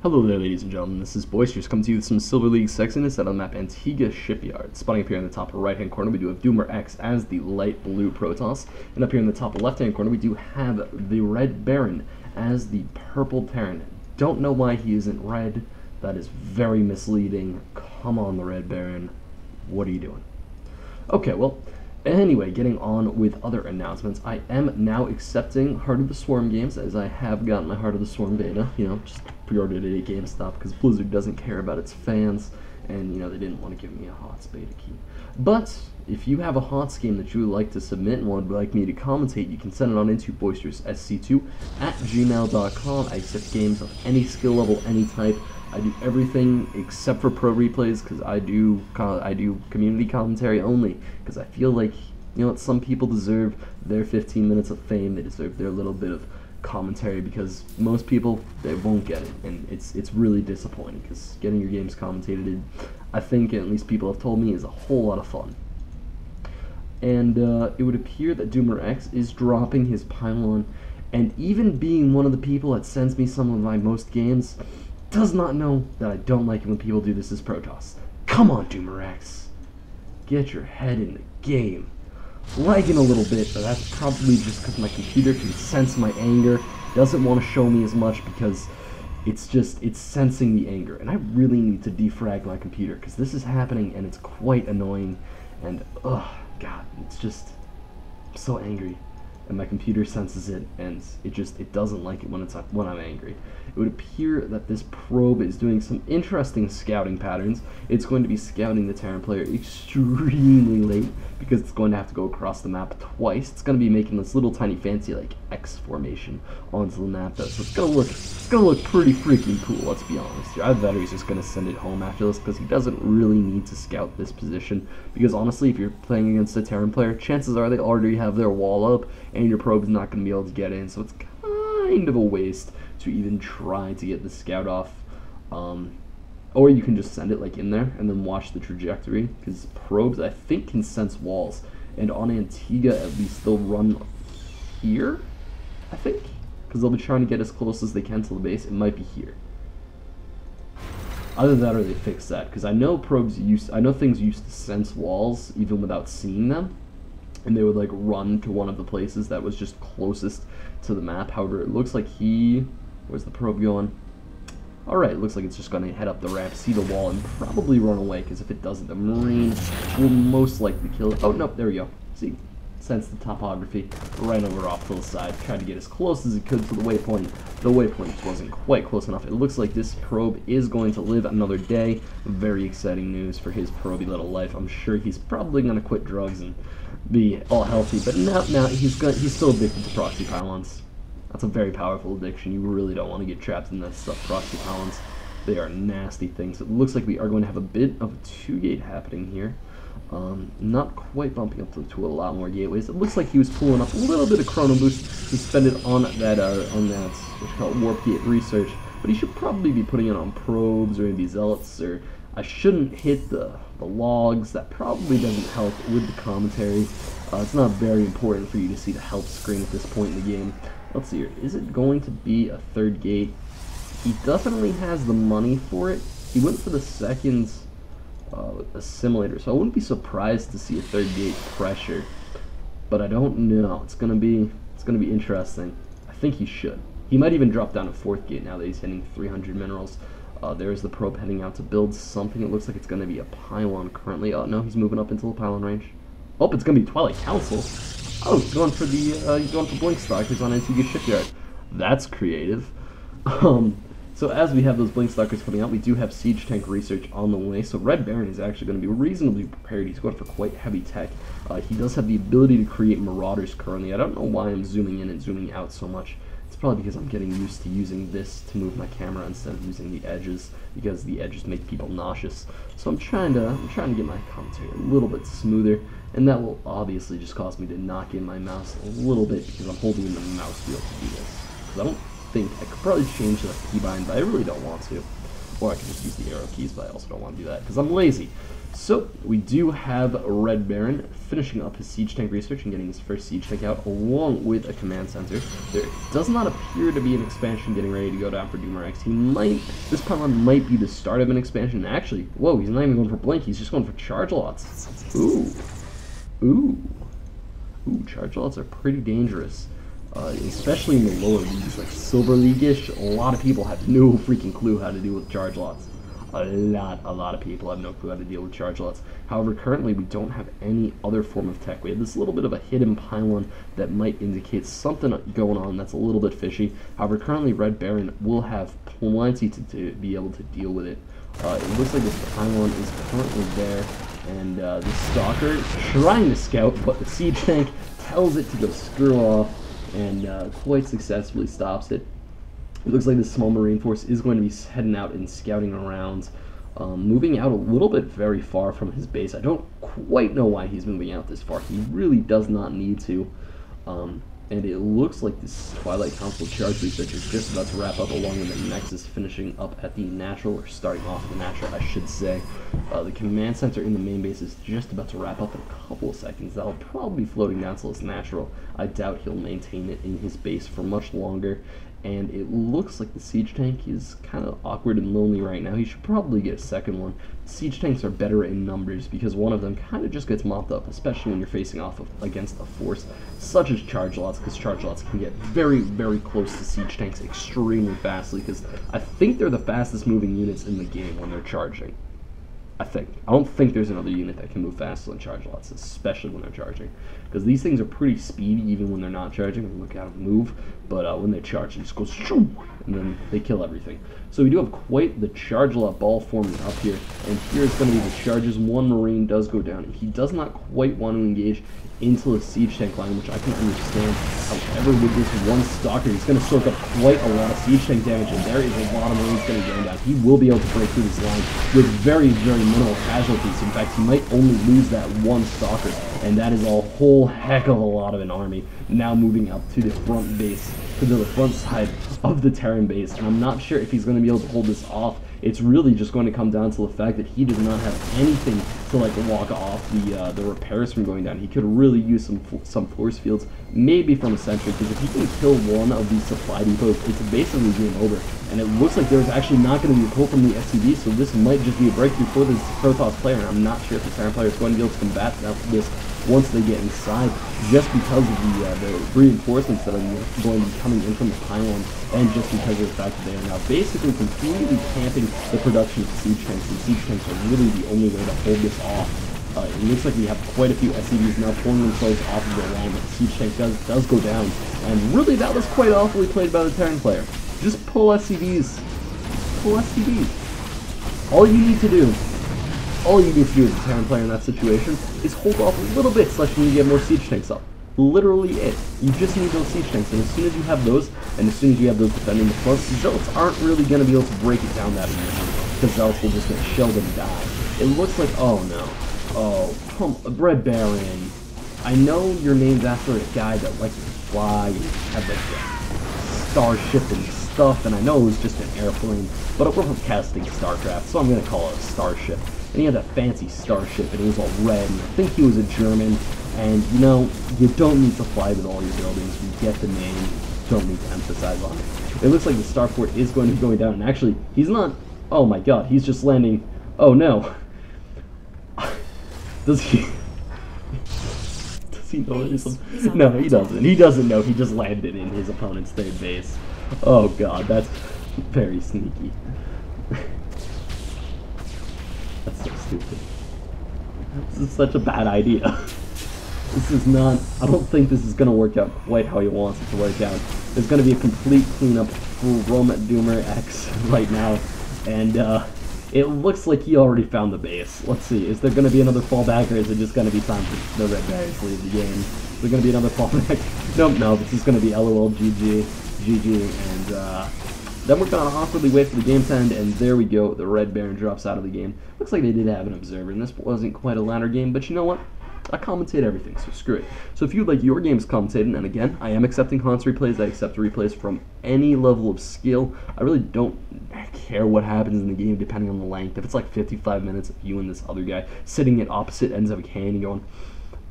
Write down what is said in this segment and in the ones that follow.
Hello there, ladies and gentlemen. This is Boisterous coming to you with some Silver League Sexiness out on the map Antigua Shipyard. Spotting up here in the top right-hand corner, we do have DoomerX as the light blue Protoss, and up here in the top left-hand corner, we do have TheRedBaron as the purple Terran. Don't know why he isn't red. That is very misleading. Come on, TheRedBaron. What are you doing? Okay, well, anyway, getting on with other announcements, I am now accepting Heart of the Swarm games, as I have gotten my Heart of the Swarm beta, just pre-ordered it at GameStop, because Blizzard doesn't care about its fans, and, they didn't want to give me a HOTS beta key. But, if you have a HOTS game that you would like to submit and would like me to commentate, you can send it on into boisteroussc2@gmail.com. I accept games of any skill level, any type. I do everything except for pro replays, because I do community commentary only, because I feel like, some people deserve their 15 minutes of fame. They deserve their little bit of commentary, because most people, they won't get it, and it's really disappointing, because getting your games commentated, I think, at least people have told me, is a whole lot of fun. And it would appear that DoomerX is dropping his pylon, and even being one of the people that sends me some of my most games, does not know that I don't like it when people do this as Protoss. Come on, DoomerX. Get your head in the game. Lagging a little bit, but that's probably just because my computer can sense my anger, doesn't want to show me as much because it's sensing the anger, and I really need to defrag my computer because this is happening and it's quite annoying, and God, it's just I'm so angry, and my computer senses it, and it doesn't like it when I'm angry. It would appear that this probe is doing some interesting scouting patterns. It's going to be scouting the Terran player extremely late because it's going to have to go across the map twice. It's going to be making this little tiny fancy like X formation onto the map, so it's gonna look pretty freaking cool. Let's be honest. I bet he's just going to send it home after this because he doesn't really need to scout this position. Because honestly, if you're playing against a Terran player, chances are they already have their wall up, and your probe is not going to be able to get in. So it's kind of a waste to even try to get the scout off, or you can just send it like in there and then watch the trajectory, because probes I think can sense walls, and on Antigua at least they'll run here, I think, because they'll be trying to get as close as they can to the base. It might be here. Either that or they fix that, because I know things used to sense walls even without seeing them, and they would like run to one of the places that was just closest to the map. However, it looks like where's the probe going? Alright, it looks like it's just going to head up the ramp, see the wall, and probably run away, because if it doesn't, the Marine will most likely kill it. Oh, no, there we go. See, sense the topography, right over off to the side, tried to get as close as it could to the waypoint. The waypoint wasn't quite close enough. It looks like this probe is going to live another day. Very exciting news for his proby little life. I'm sure he's probably going to quit drugs and be all healthy, but now he's still addicted to proxy pylons. That's a very powerful addiction. You really don't want to get trapped in that stuff. Proxy pylons, they are nasty things. It looks like we are going to have a bit of a 2-gate happening here. Not quite bumping up to a lot more gateways. It looks like he was pulling up a little bit of chrono boost to spend it on that what's called warp gate research. But he should probably be putting it on probes or maybe zealots, or I shouldn't hit the logs. That probably doesn't help with the commentary. It's not very important for you to see the help screen at this point in the game. Let's see here. Is it going to be a 3rd gate? He definitely has the money for it. He went for the 2nd assimilator, so I wouldn't be surprised to see a 3rd gate pressure. But I don't know. It's gonna be interesting. I think he should. He might even drop down a 4th gate now that he's hitting 300 minerals. There's the probe heading out to build something. It looks like it's going to be a pylon currently. Oh, no, he's moving up into the pylon range. Oh, it's going to be Twilight Council. Oh, he's going for Blink Stalkers on Antigua Shipyard. That's creative. So as we have those Blink Stalkers coming out, we do have Siege Tank research on the way. So RedBaron is actually going to be reasonably prepared. He's going for quite heavy tech. He does have the ability to create Marauders currently. I don't know why I'm zooming in and zooming out so much. It's probably because I'm getting used to using this to move my camera instead of using the edges, because the edges make people nauseous. So I'm trying to get my commentary a little bit smoother, and that will obviously just cause me to knock in my mouse a little bit because I'm holding in the mouse wheel to do this. Because I don't think I could probably change the keybind, but I really don't want to. or I can just use the arrow keys, but I also don't want to do that because I'm lazy. So we do have DoomerX finishing up his siege tank research and getting his first siege tank out, along with a command center. There does not appear to be an expansion getting ready to go down for DoomerX. This pylon might be the start of an expansion. Actually, whoa, he's not even going for blink, he's just going for charge lots. Ooh, charge lots are pretty dangerous. Especially in the lower leagues, like Silver League-ish, a lot of people have no freaking clue how to deal with charge lots. A lot of people have no clue how to deal with charge lots. However, currently we don't have any other form of tech. We have this little bit of a hidden pylon that might indicate something going on that's a little bit fishy. However, currently DoomerX will have plenty to be able to deal with it. It looks like this pylon is currently there, and the Stalker trying to scout, but the siege tank tells it to go screw off, and quite successfully stops it. It looks like the small marine force is going to be heading out and scouting around, moving out a little bit very far from his base. I don't quite know why he's moving out this far. He really does not need to. And it looks like this Twilight Council charge research is just about to wrap up, along with the Nexus finishing up at the natural, or starting off the natural, I should say. The command center in the main base is just about to wrap up in a couple of seconds. That'll probably be floating down till it's natural. I doubt he'll maintain it in his base for much longer. And it looks like the siege tank is kind of awkward and lonely right now. He should probably get a second one. Siege tanks are better in numbers because one of them kind of just gets mopped up, especially when you're facing off against a force such as charge lots, because charge lots can get very, very close to siege tanks extremely fastly, because I think they're the fastest moving units in the game when they're charging. I don't think there's another unit that can move faster than charge lots, especially when they're charging, because these things are pretty speedy even when they're not charging. Look at them move, but when they charge, it just goes shoo, and then they kill everything. So we do have quite the charge lot ball forming up here, and here's going to be the charges. One Marine does go down, and he does not quite want to engage into the siege tank line, which I can understand. However, with this one Stalker, he's going to soak up quite a lot of siege tank damage, and there is a lot of Marines going to go down. He will be able to break through this line with very, very minimal casualties. In fact, he might only lose that one Stalker, and that is a whole heck of a lot of an army now moving up to the front base, to the front side of the Terran base, and I'm not sure if he's going to be able to hold this off. It's really just going to come down to the fact that he does not have anything to like walk off the repairs from going down. He could really use some force fields, maybe from a sentry, because if he can kill one of these supply depots, it's basically game over. And it looks like there's actually not going to be a pull from the SCV, so this might just be a breakthrough for this Protoss player, and I'm not sure if the Terran player is going to be able to combat this once they get inside, just because of the reinforcements that are going to be coming in from the pylon, and just because of the fact that they are now basically completely camping the production of siege tanks, and siege tanks are really the only way to hold this off. It looks like we have quite a few SCVs now pulling themselves off of the line, but the siege tank does go down, and really that was quite awfully played by the Terran player. Just pull SCVs. Pull SCVs. All you need to do as a Terran player in that situation is hold off a little bit, so you get more siege tanks up. Literally it. You just need those siege tanks, and as soon as you have those, and as soon as you have those defending the front, Zealots aren't really going to be able to break it down that easily, because Zealots will just get shelled and die. It looks like, oh no. Oh, TheRedBaron. I know you're named after a guy that likes to fly, and had like a starship and stuff, and I know it was just an airplane, but we're from casting StarCraft, so I'm going to call it a starship. And he had that fancy starship, and he was all red, and I think he was a German, and you know, you don't need to fly with all your buildings, you get the name, don't need to emphasize on it. It looks like the starport is going to be going down, and actually, he's not, oh my god, he's just landing, oh no. Does he know it is? No, he doesn't. He doesn't know, he just landed in his opponent's third base. Oh god, that's very sneaky. That's so stupid. This is such a bad idea. This is not, I don't think this is going to work out quite how he wants it to work out. There's going to be a complete cleanup from DoomerX right now, and it looks like he already found the base. Let's see, is there going to be another fallback, or is it just going to be time for the DoomerX to leave the game? Is there going to be another fallback? Nope, no, this is going to be LOL, GG, and then we're going to awkwardly wait for the game to end, and there we go, the DoomerX drops out of the game. Looks like they did have an observer, and this wasn't quite a ladder game, but you know what? I commentate everything, so screw it. So if you'd like your games commentated, and again, I am accepting Haunts replays, I accept replays from any level of skill. I really don't care what happens in the game depending on the length. If it's like 55 minutes of you and this other guy sitting at opposite ends of a can and going,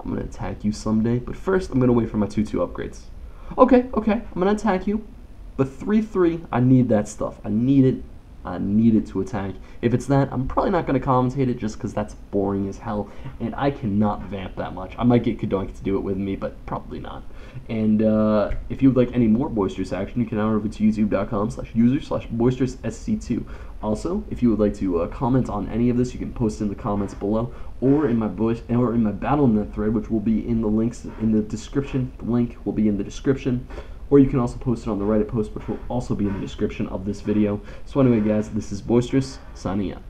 I'm going to attack you someday, but first I'm going to wait for my 2-2 upgrades. Okay, I'm going to attack you, but 3-3, I need that stuff. I need it to attack. If it's that, I'm probably not going to commentate it just because that's boring as hell, and I cannot vamp that much. I might get Kadoink to do it with me, but probably not. And if you would like any more boisterous action, you can head over to youtube.com/user/boisteroussc2. Also, if you would like to comment on any of this, you can post in the comments below, or in my BattleNet thread, which will be in the links in the description. The link will be in the description. Or you can also post it on the Reddit post, which will also be in the description of this video. So anyway, guys, this is Boisterous, signing out.